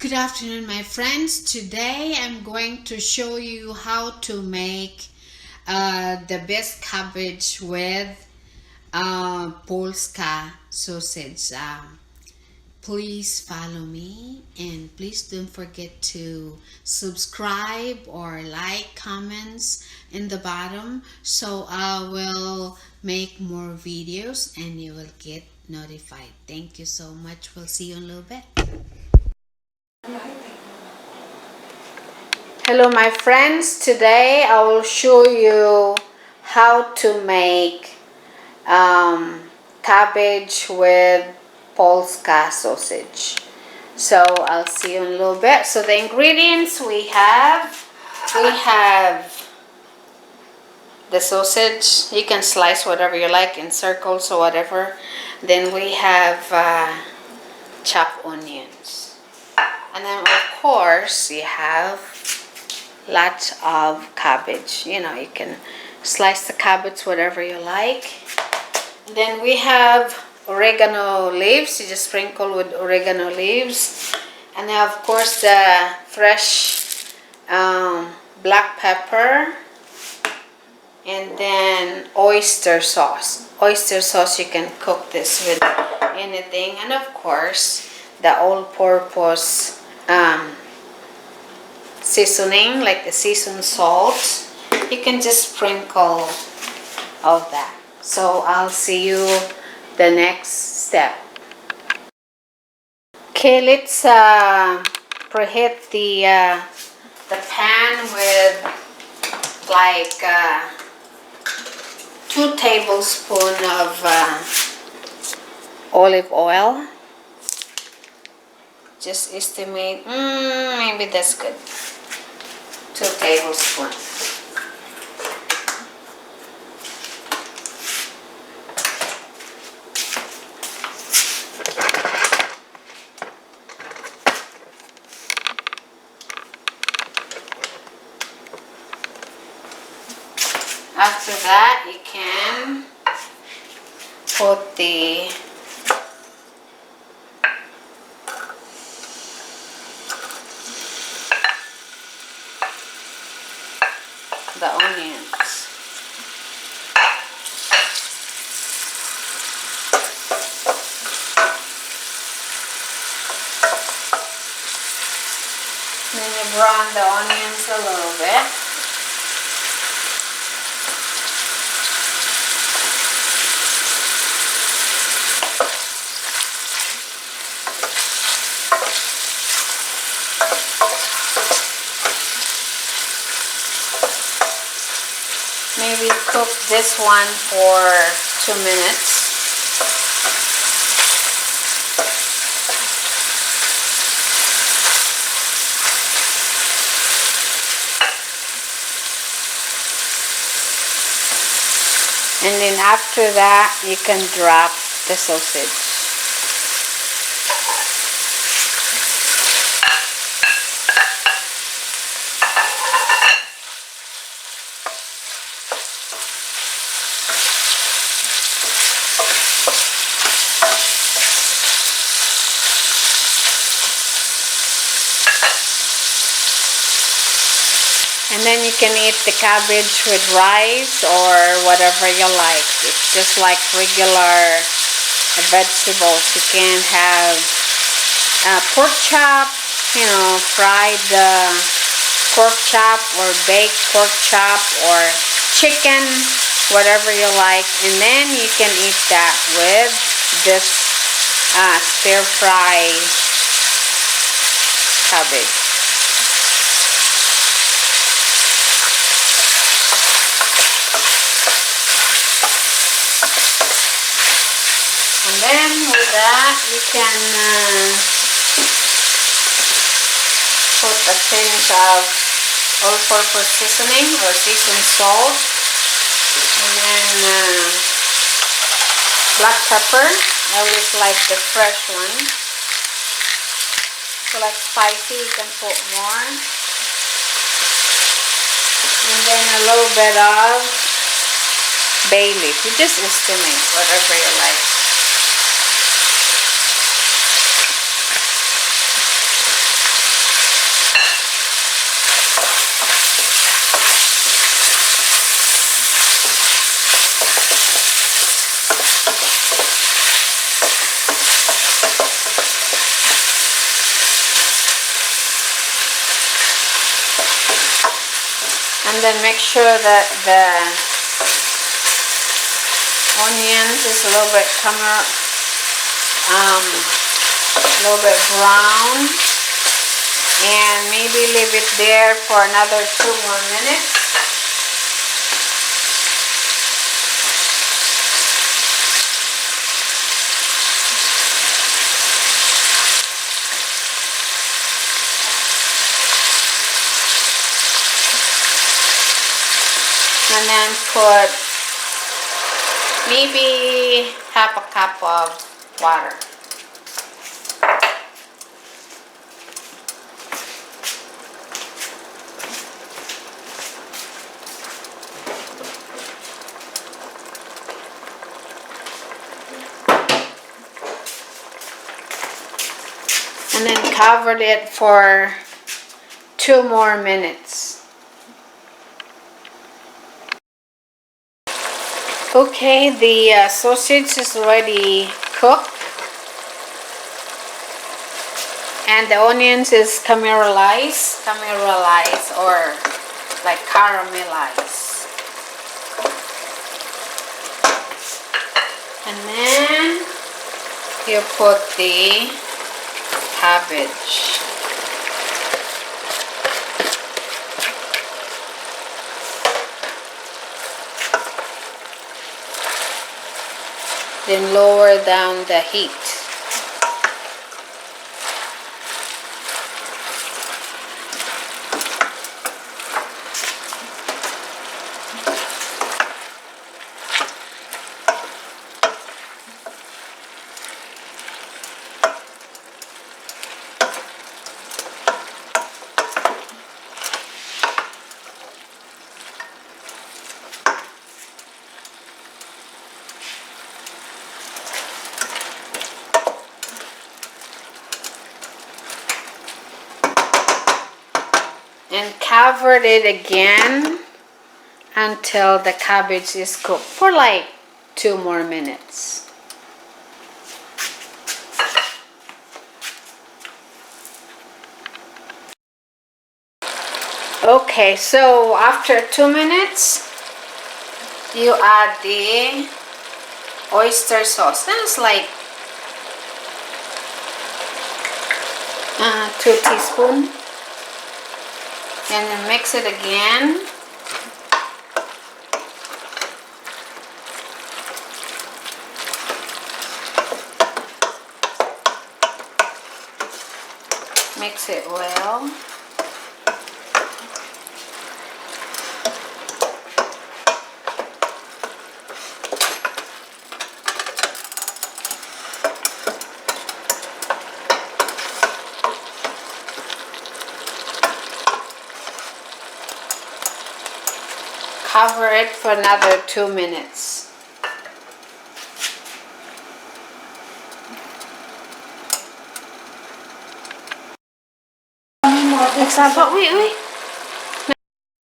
Good afternoon, my friends. Today I'm going to show you how to make the best cabbage with Polska sausage. Please follow me and please don't forget to subscribe or like, comments in the bottom so I will make more videos and you will get notified. Thank you so much. We'll see you in a little bit. Hello my friends, today I will show you how to make cabbage with Polska sausage. So I'll see you in a little bit. So the ingredients we have the sausage. You can slice whatever you like in circles or whatever. Then we have chopped onions. And then of course you have lots of cabbage. You know, you can slice the cabbage whatever you like. And then we have oregano leaves. You just sprinkle with oregano leaves. And then of course the fresh black pepper. And then oyster sauce. Oyster sauce, you can cook this with anything. And of course the all-purpose seasoning, like the seasoned salt. You can just sprinkle of that. So I'll see you the next step. Okay, let's preheat the pan with like 2 tablespoons of olive oil. Just estimate, maybe that's good. 2 tablespoons. After that, you can put the onions. Then you brown the onions a little bit. Maybe cook this one for 2 minutes. And then after that, you can drop the sausage. And then you can eat the cabbage with rice or whatever you like. It's just like regular vegetables. You can have pork chop, you know, fried pork chop or baked pork chop or chicken, whatever you like. And then you can eat that with this stir-fry cabbage. And then with that, you can put a pinch of all-purpose seasoning or seasoned salt. And then black pepper. I always like the fresh one. If you like spicy, you can put more. And then a little bit of bay leaf. You just estimate whatever you like. then make sure that the onions is a little bit brown, and maybe leave it there for another 2 more minutes. And then put maybe half a cup of water. And then covered it for 2 more minutes. Okay, the sausage is already cooked, and the onions is caramelized or like caramelized. And then you put the cabbage. Then lower down the heat. And covered it again until the cabbage is cooked for like 2 more minutes. Okay, so after 2 minutes, you add the oyster sauce. That's like 2 teaspoons. And then mix it again. Mix it well. Cover it for another 2 minutes. Wait.